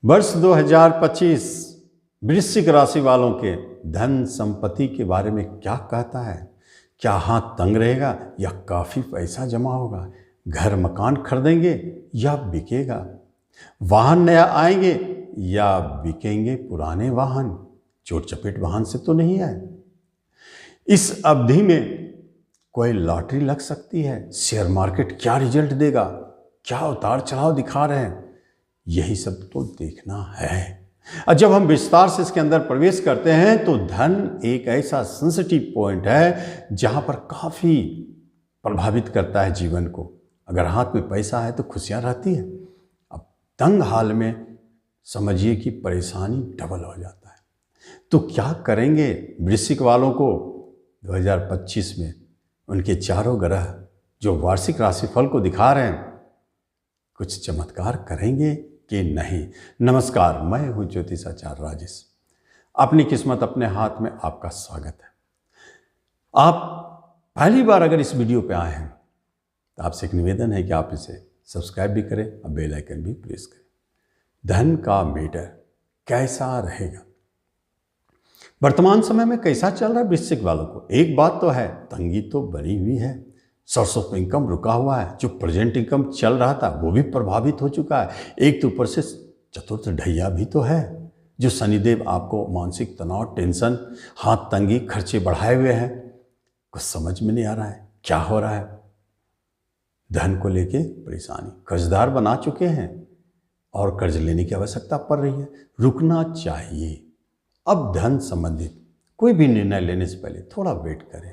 वर्ष 2025 वृश्चिक राशि वालों के धन संपत्ति के बारे में क्या कहता है। क्या हाथ तंग रहेगा या काफ़ी पैसा जमा होगा? घर मकान खरीदेंगे या बिकेगा? वाहन नया आएंगे या बिकेंगे पुराने वाहन? चोट चपेट वाहन से तो नहीं आए। इस अवधि में कोई लॉटरी लग सकती है। शेयर मार्केट क्या रिजल्ट देगा, क्या उतार चढ़ाव दिखा रहे हैं, यही सब तो देखना है। और जब हम विस्तार से इसके अंदर प्रवेश करते हैं तो धन एक ऐसा सेंसिटिव पॉइंट है जहां पर काफ़ी प्रभावित करता है जीवन को। अगर हाथ में पैसा है तो खुशियां रहती है, अब तंग हाल में समझिए कि परेशानी डबल हो जाता है। तो क्या करेंगे वृश्चिक वालों को 2025 में? उनके चारों ग्रह जो वार्षिक राशिफल को दिखा रहे हैं, कुछ चमत्कार करेंगे कि नहीं? नमस्कार, मैं हूं ज्योतिषाचार्य राजेश। अपनी किस्मत अपने हाथ में आपका स्वागत है। आप पहली बार अगर इस वीडियो पे आए हैं तो आपसे एक निवेदन है कि आप इसे सब्सक्राइब भी करें और बेल आइकन भी प्रेस करें। धन का मैटर कैसा रहेगा, वर्तमान समय में कैसा चल रहा है वृश्चिक वालों को? एक बात तो है, तंगी तो बनी हुई है। सोर्स ऑफ इनकम रुका हुआ है। जो प्रेजेंट इनकम चल रहा था वो भी प्रभावित हो चुका है। एक तो ऊपर से चतुर्थ ढैया भी तो है जो शनिदेव आपको मानसिक तनाव, टेंशन, हाथ तंगी, खर्चे बढ़ाए हुए हैं। कुछ समझ में नहीं आ रहा है क्या हो रहा है। धन को लेके परेशानी, कर्जदार बना चुके हैं और कर्ज लेने की आवश्यकता पड़ रही है। रुकना चाहिए। अब धन संबंधित कोई भी निर्णय लेने से पहले थोड़ा वेट करें।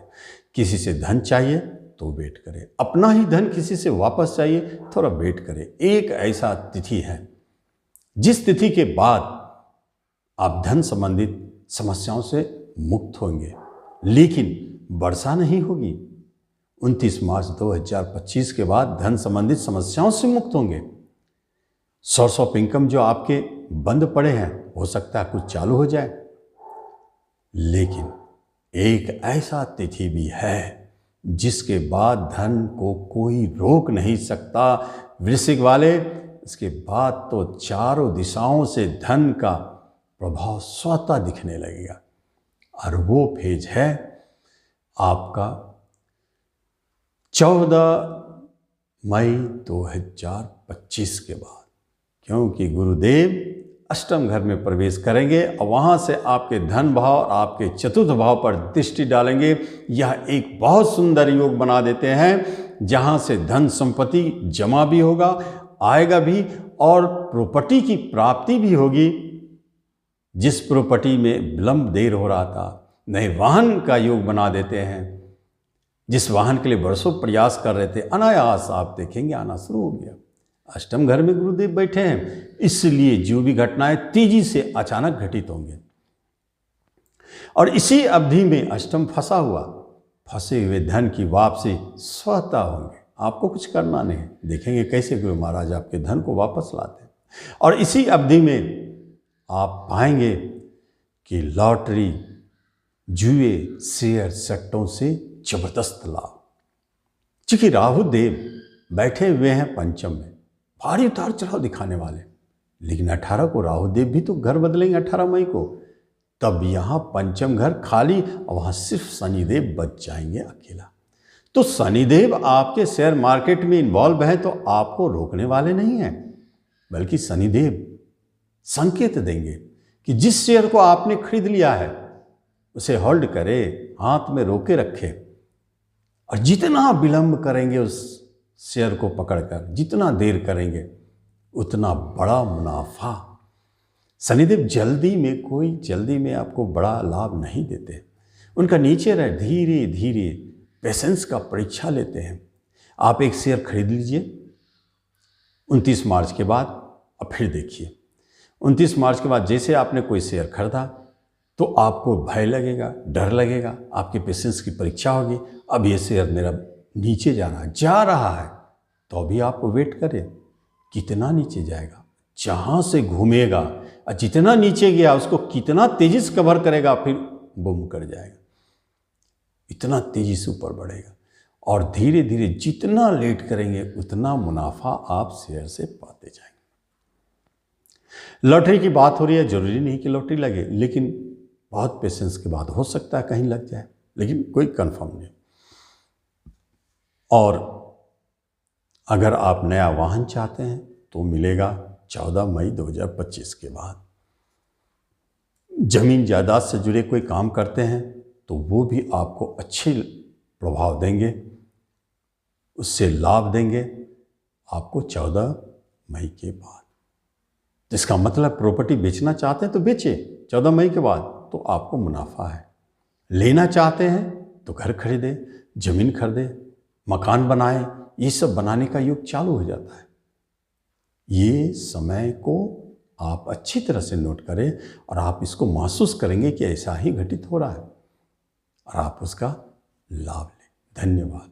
किसी से धन चाहिए तो वेट करें। अपना ही धन किसी से वापस चाहिए, थोड़ा वेट करें। एक ऐसा तिथि है जिस तिथि के बाद आप धन संबंधित समस्याओं से मुक्त होंगे, लेकिन वर्षा नहीं होगी। 29 मार्च 2025 के बाद धन संबंधित समस्याओं से मुक्त होंगे। सोर्स ऑफ इनकम जो आपके बंद पड़े हैं, हो सकता है कुछ चालू हो जाए। लेकिन एक ऐसा तिथि भी है जिसके बाद धन को कोई रोक नहीं सकता। वृश्चिक वाले, इसके बाद तो चारों दिशाओं से धन का प्रभाव स्वतः दिखने लगेगा। और वो फेज है आपका 14 मई 2025 के बाद, क्योंकि गुरुदेव अष्टम घर में प्रवेश करेंगे और वहाँ से आपके धन भाव और आपके चतुर्थ भाव पर दृष्टि डालेंगे। यह एक बहुत सुंदर योग बना देते हैं जहाँ से धन संपत्ति जमा भी होगा, आएगा भी, और प्रॉपर्टी की प्राप्ति भी होगी। जिस प्रॉपर्टी में विलंब देर हो रहा था, नए वाहन का योग बना देते हैं। जिस वाहन के लिए वर्षों प्रयास कर रहे थे, अनायास आप देखेंगे आना शुरू हो गया। अष्टम घर में गुरुदेव बैठे हैं, इसलिए जो भी घटनाएं तेजी से अचानक घटित होंगे। और इसी अवधि में अष्टम फंसे हुए धन की वापसी स्वतः होंगे। आपको कुछ करना नहीं, देखेंगे कैसे गुरु महाराज आपके धन को वापस लाते हैं। और इसी अवधि में आप पाएंगे कि लॉटरी, जुए, शेयर, सट्टों से जबरदस्त लाभ। चूंकि राहु देव बैठे हुए हैं पंचम में, भारी उतार चढ़ाव दिखाने वाले, लेकिन 18 को राहु देव भी तो घर बदलेंगे 18 मई को। तब यहाँ पंचम घर खाली और वहाँ सिर्फ शनिदेव बच जाएंगे अकेला। तो शनिदेव आपके शेयर मार्केट में इन्वॉल्व है तो आपको रोकने वाले नहीं हैं, बल्कि शनिदेव संकेत देंगे कि जिस शेयर को आपने खरीद लिया है उसे होल्ड करे, हाथ में रोके रखे। और जितना विलंब करेंगे उस शेयर को पकड़कर, जितना देर करेंगे उतना बड़ा मुनाफा। शनिदेव जल्दी में आपको बड़ा लाभ नहीं देते। उनका नेचर है धीरे धीरे पेशेंस का परीक्षा लेते हैं। आप एक शेयर खरीद लीजिए 29 मार्च के बाद, और फिर देखिए 29 मार्च के बाद जैसे आपने कोई शेयर खरीदा तो आपको भय लगेगा, डर लगेगा, आपके पेशेंस की परीक्षा होगी। अब ये शेयर मेरा नीचे जा रहा है, तो अभी आप वेट करें कितना नीचे जाएगा, जहाँ से घूमेगा और जितना नीचे गया उसको कितना तेजी से कवर करेगा, फिर बूम कर जाएगा, इतना तेजी से ऊपर बढ़ेगा। और धीरे धीरे जितना लेट करेंगे उतना मुनाफा आप शेयर से पाते जाएंगे। लॉटरी की बात हो रही है, जरूरी नहीं कि लॉटरी लगे, लेकिन बहुत पेशेंस के बाद हो सकता है कहीं लग जाए, लेकिन कोई कंफर्म नहीं। और अगर आप नया वाहन चाहते हैं तो मिलेगा 14 मई 2025 के बाद। जमीन जायदाद से जुड़े कोई काम करते हैं तो वो भी आपको अच्छे प्रभाव देंगे, उससे लाभ देंगे आपको 14 मई के बाद। जिसका मतलब प्रॉपर्टी बेचना चाहते हैं तो बेचे 14 मई के बाद, तो आपको मुनाफा है। लेना चाहते हैं तो घर खरीदे, जमीन खरीदे, मकान बनाए, ये सब बनाने का युग चालू हो जाता है। ये समय को आप अच्छी तरह से नोट करें और आप इसको महसूस करेंगे कि ऐसा ही घटित हो रहा है और आप उसका लाभ लें। धन्यवाद।